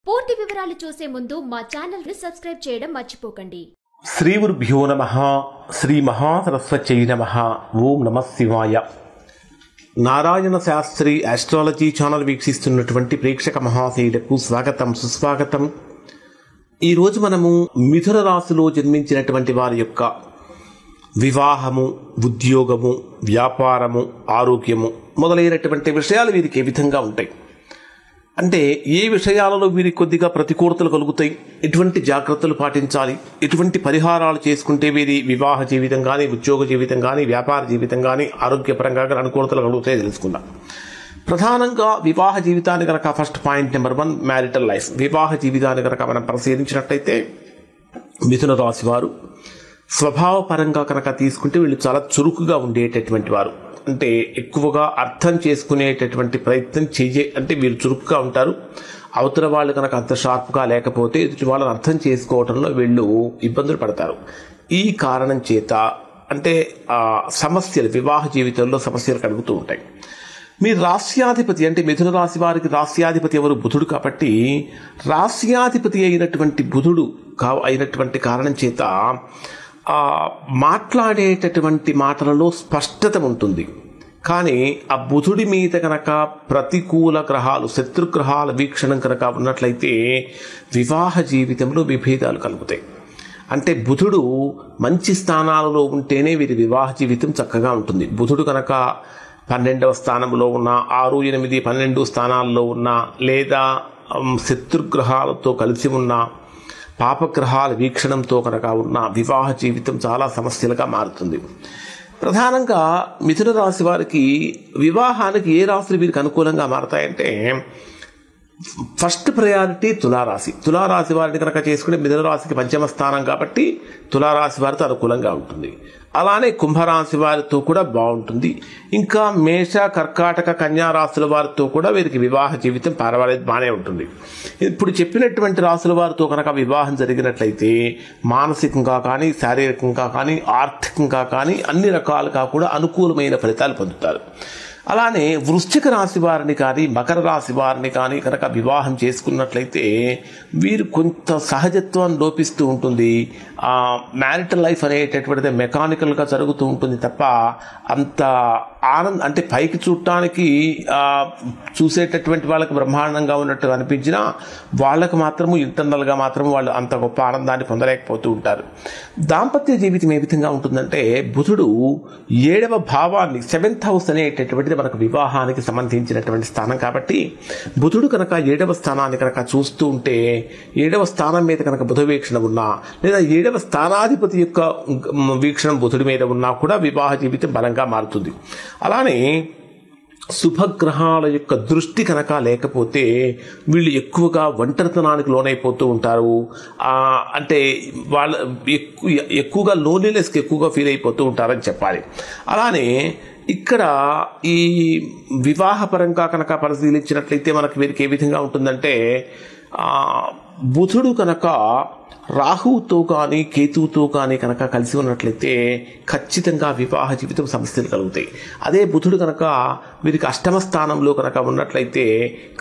పూర్తి వివరాలు చూసే ముందు మా ఛానల్ ని సబ్స్క్రైబ్ చేయడం మర్చిపోకండి. శ్రీ గురుభ్యో నమః. శ్రీ మహాసరస్వత్యై నమః. ఓం నమః శివాయ. నారాయణ శాస్త్రి ఆస్ట్రాలజీ ఛానల్ వీక్షిస్తున్నటువంటి ప్రేక్షక మహాశయులకు స్వాగతం, సుస్వాగతం. ఈరోజు మనము మిథున రాశిలో జన్మించినటువంటి వారి యొక్క వివాహము, ఉద్యోగము, వ్యాపారము, ఆరోగ్యము మొదలైనటువంటి విషయాలు వీరికి ఏ విధంగా ఉంటాయి, అంటే ఏ విషయాలలో వీరికి కొద్దిగా ప్రతికూలతలు కలుగుతాయి, ఎటువంటి జాగ్రత్తలు పాటించాలి, ఎటువంటి పరిహారాలు చేసుకుంటే వీరి వివాహ జీవితం కానీ, ఉద్యోగ జీవితం కానీ, వ్యాపార జీవితం కానీ, ఆరోగ్యపరంగా కానీ అనుకూలతలు కలుగుతాయి తెలుసుకుందాం. ప్రధానంగా వివాహ జీవితాన్ని కనుక first point number 1 marital life. వివాహ జీవితాన్ని కనుక మనం పరిశీలించినట్టయితే మిథున రాశి వారు స్వభావపరంగా కనుక తీసుకుంటే వీళ్ళు చాలా చురుకుగా ఉండేటటువంటి వారు. అంటే ఎక్కువగా అర్థం చేసుకునేటటువంటి ప్రయత్నం అంటే వీళ్ళు చురుకుగా ఉంటారు. అవతల వాళ్ళు కనుక అంత షార్ప్గా లేకపోతే ఎదుటి వాళ్ళని అర్థం చేసుకోవడంలో వీళ్ళు ఇబ్బందులు పడతారు. ఈ కారణం చేత అంటే సమస్యలు, వివాహ జీవితంలో సమస్యలు కలుగుతూ ఉంటాయి. మీ రాస్యాధిపతి అంటే మిథున రాశి వారికి రాస్యాధిపతి ఎవరు? బుధుడు. కాబట్టి రాస్యాధిపతి అయినటువంటి బుధుడు అయినటువంటి కారణం చేత మాట్లాడేటటువంటి మాటలలో స్పష్టత ఉంటుంది. కానీ ఆ బుధుడి మీద కనుక ప్రతికూల గ్రహాలు, శత్రుగ్రహాల వీక్షణం కనుక ఉన్నట్లయితే వివాహ జీవితంలో విభేదాలు కలుగుతాయి. అంటే బుధుడు మంచి స్థానాలలో ఉంటేనే వీరి వివాహ జీవితం చక్కగా ఉంటుంది. బుధుడు కనుక 12వ స్థానంలో ఉన్న, 6, 8, 12 స్థానాల్లో ఉన్న, లేదా శత్రుగ్రహాలతో కలిసి ఉన్న, పాపగ్రహాల వీక్షణంతో కనుక ఉన్న వివాహ జీవితం చాలా సమస్యలుగా మారుతుంది. ప్రధానంగా మిథున రాశి వారికి వివాహానికి ఏ రాశులు వీరికి అనుకూలంగా మారతాయంటే ఫస్ట్ ప్రయారిటీ తులారాశి. తులారాశి వారిని కనుక చేసుకుంటే మిథున రాశికి 5వ స్థానం కాబట్టి తులారాశి వారితో అనుకూలంగా ఉంటుంది. అలానే కుంభరాశి వారితో కూడా బాగుంటుంది. ఇంకా మేష, కర్కాటక, కన్యా రాశుల వారితో కూడా వీరికి వివాహ జీవితం పర్వాలేదు, బాగానే ఉంటుంది. ఇప్పుడు చెప్పినటువంటి రాశుల వారితో కనుక వివాహం జరిగినట్లయితే మానసికంగా కానీ, శారీరకంగా కానీ, ఆర్థికంగా కానీ అన్ని రకాలుగా కూడా అనుకూలమైన ఫలితాలు పొందుతారు. అలానే వృశ్చిక రాశి వారిని కానీ, మకర రాశి వారిని కానీ కనుక వివాహం చేసుకున్నట్లయితే వీరు కొంత సహజత్వం లోపిస్తూ ఉంటుంది. మ్యారిటల్ లైఫ్ అనేటటువంటిది మెకానికల్గా జరుగుతూ ఉంటుంది తప్ప అంత అంటే పైకి చూడటానికి చూసేటటువంటి వాళ్ళకి బ్రహ్మాండంగా ఉన్నట్టు అనిపించినా వాళ్ళకు మాత్రము ఇంటర్నల్గా మాత్రము వాళ్ళు అంత గొప్ప ఆనందాన్ని పొందలేకపోతూ ఉంటారు. దాంపత్య జీవితం ఏ విధంగా ఉంటుందంటే బుధుడు 7వ భావాన్ని, 7th హౌస్ అనేటటువంటిది మనకు వివాహానికి సంబంధించినటువంటి స్థానం కాబట్టి బుధుడు కనుక 7వ స్థానాన్ని కనుక చూస్తూ ఉంటే, 7వ స్థానం మీద కనుక బుధ వీక్షణ ఉన్నా, లేదా 7వ స్థానాధిపతి యొక్క వీక్షణం బుధుడి మీద ఉన్నా కూడా వివాహ జీవితం బలంగా మారుతుంది. అలానే శుభగ్రహాల యొక్క దృష్టి కనుక లేకపోతే వీళ్ళు ఎక్కువగా ఒంటరితనానికి లోనైపోతూ ఉంటారు. అంటే వాళ్ళ ఎక్కువగా లోన్లీనెస్కి ఎక్కువగా ఫీల్ అయిపోతూ ఉంటారని చెప్పాలి. అలానే ఇక్కడ ఈ వివాహపరంగా కనుక పరిశీలించినట్లయితే మనకు వీరికి ఏ విధంగా ఉంటుందంటే బుధుడు కనుక రాహువుతో కానీ, కేతువుతో కానీ కనుక కలిసి ఉన్నట్లయితే ఖచ్చితంగా వివాహ జీవితం సమస్యలు కలుగుతాయి. అదే బుధుడు కనుక వీరికి 8వ స్థానంలో కనుక ఉన్నట్లయితే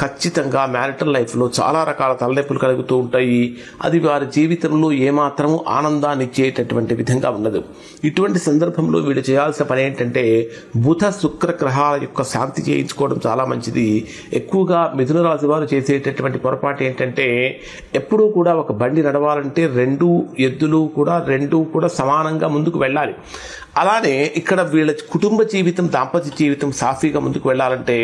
ఖచ్చితంగా మ్యారిటల్ లైఫ్లో చాలా రకాల తలనొప్పులు కలుగుతూ ఉంటాయి. అది వారి జీవితంలో ఏమాత్రము ఆనందాన్ని ఇచ్చేటటువంటి విధంగా ఉండదు. ఇటువంటి సందర్భంలో వీళ్ళు చేయాల్సిన పని ఏంటంటే బుధ, శుక్ర గ్రహాల యొక్క శాంతి చేయించుకోవడం చాలా మంచిది. ఎక్కువగా మిథున రాశి వారు చేసేటటువంటి పొరపాటు ఏంటంటే ఎప్పుడూ కూడా ఒక బండి నడవాలంటే 2 ఎద్దులు కూడా సమానంగా ముందుకు వెళ్ళాలి. అలానే ఇక్కడ వీళ్ళ కుటుంబ జీవితం, దాంపత్య జీవితం సాఫీగా ముందుకు వెళ్ళాలంటే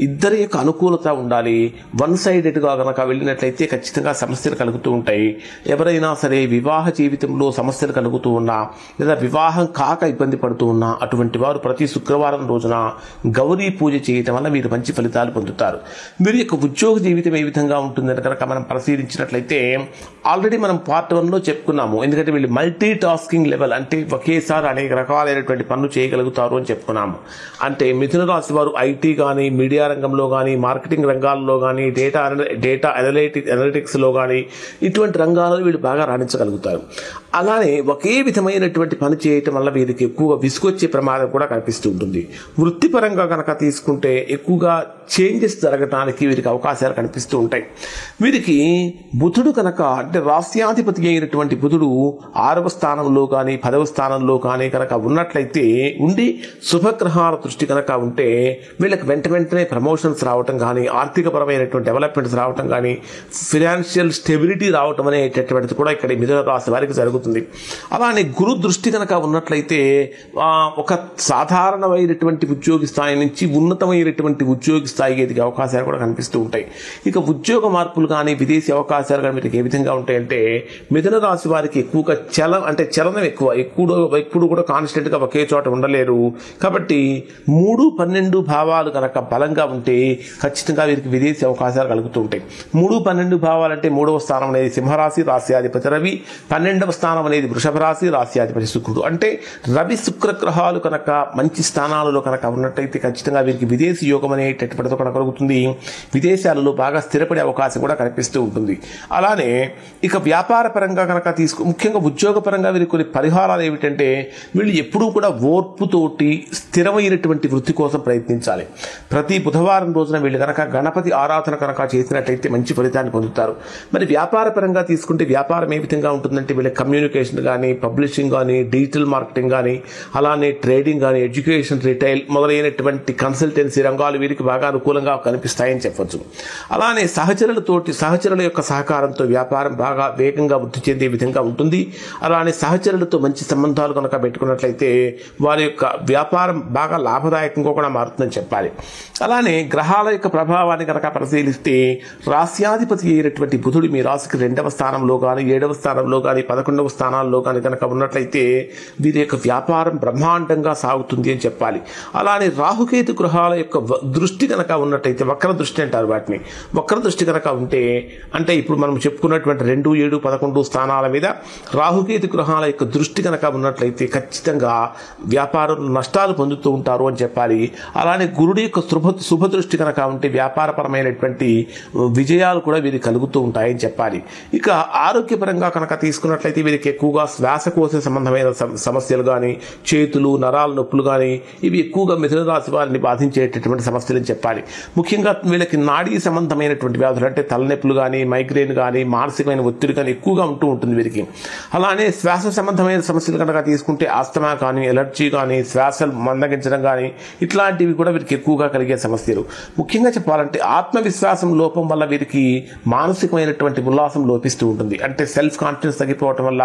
ఇద్దరి యొక్క అనుకూలత ఉండాలి. 1 సైడెడ్గా కనుక వెళ్ళినట్లయితే ఖచ్చితంగా సమస్యలు కలుగుతూ ఉంటాయి. ఎవరైనా సరే వివాహ జీవితంలో సమస్యలు కలుగుతూ ఉన్నా, లేదా వివాహం కాక ఇబ్బంది పడుతూ ఉన్నా అటువంటి వారు ప్రతి శుక్రవారం రోజున గౌరీ పూజ చేయటం వల్ల మీరు మంచి ఫలితాలు పొందుతారు. వీరి యొక్క ఉద్యోగ జీవితం ఏ విధంగా ఉంటుందని కనుక మనం పరిశీలించినట్లయితే ఆల్రెడీ మనం మనం పార్ట్ 1లో చెప్పుకున్నాము. ఎందుకంటే వీళ్ళు మల్టీ టాస్కింగ్ లెవెల్, అంటే ఒకేసారి అనేక రకాలైనటువంటి పనులు చేయగలుగుతారు అని చెప్పుకున్నాము. అంటే మిథున రాశి వారు ఐటీ కానీ, మీడియా రంగంలో కానీ, మార్కెటింగ్ రంగాల్లో కానీ, డేటా అనలిటిక్స్లో కానీ ఇటువంటి రంగాల్లో వీళ్ళు బాగా రాణించగలుగుతారు. అలానే ఒకే విధమైనటువంటి పని చేయటం వల్ల వీరికి ఎక్కువగా విసుగొచ్చే ప్రమాదం కూడా కనిపిస్తూ ఉంటుంది. వృత్తిపరంగా కనుక తీసుకుంటే ఎక్కువగా చేంజెస్ జరగడానికి వీరికి అవకాశాలు కనిపిస్తూ ఉంటాయి. వీరికి బుధుడు కనుక, అంటే రాస్యాధిపతి అయినటువంటి బుధుడు 6వ స్థానంలో కానీ 10వ స్థానంలో కానీ కనుక ఉన్నట్లయితే ఉండి శుభగ్రహాల దృష్టి కనుక ఉంటే వీళ్ళకి వెంటనే ప్రమోషన్స్ రావటం కానీ, ఆర్థికపరమైనటువంటి డెవలప్మెంట్స్ రావటం కానీ, ఫినాన్షియల్ స్టెబిలిటీ రావటం అనేటటువంటిది కూడా ఇక్కడ మిథున రాశి వారికి జరుగుతుంది. అలానే గురు దృష్టి కనుక ఉన్నట్లయితే ఒక సాధారణమైనటువంటి ఉద్యోగి స్థాయి నుంచి ఉన్నతమైనటువంటి ఉద్యోగి స్థాయికి ఎదిగే అవకాశాలు కూడా కనిపిస్తూ ఉంటాయి. ఇక ఉద్యోగ మార్పులు కానీ, విదేశీ అవకాశాలు కానీ మీకు ఏ విధంగా ఉంటాయంటే మిథున రాశి వారికి ఎక్కువగా చలనం ఎక్కువ, ఎప్పుడు కూడా కాన్స్టెంట్ గా ఒకే చోట ఉండలేరు. కాబట్టి 3, 12 భావాలు కనుక బలంగా ఉంటే ఖచ్చితంగా వీరికి విదేశీ అవకాశాలు కలుగుతూ ఉంటాయి. 3, 12 భావాలంటే 3వ స్థానం అనేది సింహరాశి, రాశ్యాధిపతి రవి, 12వ స్థానం అనేది వృషభ రాశి, రాశ్యాధిపతి శుక్రుడు. అంటే రవి శుక్ర గ్రహాలు కనుక మంచి స్థానాలలో కనుక ఉన్నట్టయితే ఖచ్చితంగా వీరికి విదేశీ యోగం అనేటటువంటిది కూడా కలుగుతుంది. విదేశాలలో బాగా స్థిరపడే అవకాశం కూడా కనిపిస్తూ ఉంటుంది. అలానే ఇక వ్యాపార పరంగా కనుక ముఖ్యంగా ఉద్యోగ పరంగా వీరికి కొన్ని పరిహారాలు ఏమిటంటే వీళ్ళు ఎప్పుడూ కూడా ఓర్పుతోటి స్థిరమైనటువంటి వృత్తి కోసం ప్రయత్నించాలి. ప్రతి బుధవారం రోజున వీళ్ళు కనుక గణపతి ఆరాధన కనుక చేసినట్లయితే మంచి ఫలితాన్ని పొందుతారు. మరి వ్యాపార పరంగా తీసుకుంటే వ్యాపారం ఏ విధంగా ఉంటుందంటే వీళ్ళ కమ్యూనికేషన్ కానీ, పబ్లిషింగ్ కానీ, డిజిటల్ మార్కెటింగ్ కానీ, అలానే ట్రేడింగ్ కానీ, ఎడ్యుకేషన్, రిటైల్ మొదలైనటువంటి కన్సల్టెన్సీ రంగాలు వీరికి బాగా అనుకూలంగా కనిపిస్తాయని చెప్పొచ్చు. అలానే సహచరుల యొక్క సహకారంతో వ్యాపారం బాగా వేగంగా వృద్ధి చెందే విధంగా ఉంటుంది. అలానే సహచరులతో మంచి సంబంధాలు కనుక పెట్టుకున్నట్లయితే వారి యొక్క వ్యాపారం బాగా లాభదాయకంగా కూడా మారుతుందని చెప్పాలి. అలానే గ్రహాల యొక్క ప్రభావాన్ని కనుక పరిశీలిస్తే రాస్యాధిపతి అయినటువంటి బుధుడు మీ రాశికి 2వ స్థానంలో కానీ, 7వ స్థానంలో కానీ, 11వ స్థానాల్లో కానీ కనుక ఉన్నట్లయితే వీరి యొక్క వ్యాపారం బ్రహ్మాండంగా సాగుతుంది అని చెప్పాలి. అలానే రాహుకేతు గ్రహాల యొక్క దృష్టి కనుక ఉన్నట్టయితే, వక్ర దృష్టి అంటారు వాటిని, వక్ర దృష్టి కనుక ఉంటే అంటే ఇప్పుడు మనం చెప్పుకున్నటువంటి 2, 7, 11 స్థానాల మీద రాహుకేతు గ్రహాల యొక్క దృష్టి కనుక ఉన్నట్లయితే ఖచ్చితంగా వ్యాపారంలో నష్టాలు పొందుతూ ఉంటారు అని చెప్పాలి. అలానే గురుడి యొక్క శుభ దృష్టి కనుక ఉంటే వ్యాపారపరమైనటువంటి విజయాలు కూడా వీరికి కలుగుతూ ఉంటాయని చెప్పాలి. ఇక ఆరోగ్యపరంగా కనుక తీసుకున్నట్లయితే వీరికి ఎక్కువగా శ్వాసకోశ సంబంధమైన సమస్యలు కానీ, చేతులు నరాల నొప్పులు కానీ ఇవి ఎక్కువగా మిథున రాశి వారిని బాధించేటటువంటి సమస్యలు అని చెప్పాలి. ముఖ్యంగా వీళ్ళకి నాడీ సంబంధమైనటువంటి వ్యాధులు అంటే తలనొప్పులు కానీ, మైగ్రేన్ కానీ, మానసికమైన ఒత్తిడి కానీ ఎక్కువగా ఉంటూ ఉంటుంది వీరికి. అలానే శ్వాస సంబంధమైన సమస్యలు కనుక తీసుకుంటే ఆస్తమా కానీ, ఎలర్జీ కానీ, శ్వాసలు మందగించడం కానీ ఇట్లాంటివి కూడా వీరికి ఎక్కువగా కలిగే సమస్యలు. ముఖ్యంగా చెప్పాలంటే ఆత్మవిశ్వాసం లోపం వల్ల వీరికి మానసికమైనటువంటి ఉల్లాసం లోపిస్తూ ఉంటుంది. అంటే సెల్ఫ్ కాన్ఫిడెన్స్ తగ్గిపోవటం వల్ల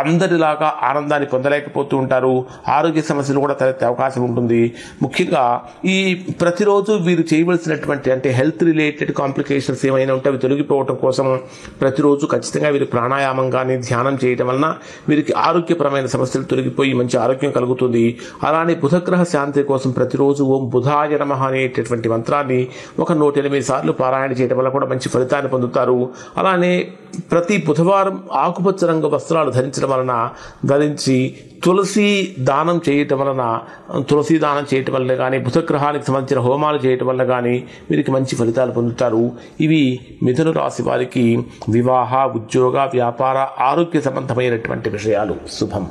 అందరిలాగా ఆనందాన్ని పొందలేకపోతూ ఉంటారు. ఆరోగ్య సమస్యలు కూడా తలెత్తే అవకాశం ఉంటుంది. ముఖ్యంగా ఈ ప్రతిరోజు వీరు చేయవలసినటువంటి అంటే హెల్త్ రిలేటెడ్ కాంప్లికేషన్స్ ఏమైనా ఉంటే అవి తొలగిపోవటం కోసం ప్రతిరోజు ఖచ్చితంగా వీరు ప్రాణాయామం కానీ, ధ్యానం చేయటం వలన వీరికి ఆరోగ్యపరమైన సమస్యలు తొలగిపోయి మంచి ఆరోగ్యం కలుగుతుంది. అలానే బుధగ్రహ శాంతి కోసం ప్రతిరోజు ఓం బుధాయ నమః అనేటటువంటి మంత్రాన్ని 108 సార్లు పారాయణ చేయడం వల్ల కూడా మంచి ఫలితాన్ని పొందుతారు. అలానే ప్రతి బుధవారం ఆకుపచ్చ రంగు వస్త్రాలు ధరించి తులసి దానం చేయటం వల్ల కానీ, బుధగ్రహానికి సంబంధించిన హోమాలు చేయటం వల్ల కానీ వీరికి మంచి ఫలితాలు పొందుతారు. ఇవి మిథున రాశి వారికి వివాహ, ఉద్యోగ, వ్యాపార, ఆరోగ్య సంబంధమైనటువంటి విషయాలు. శుభం.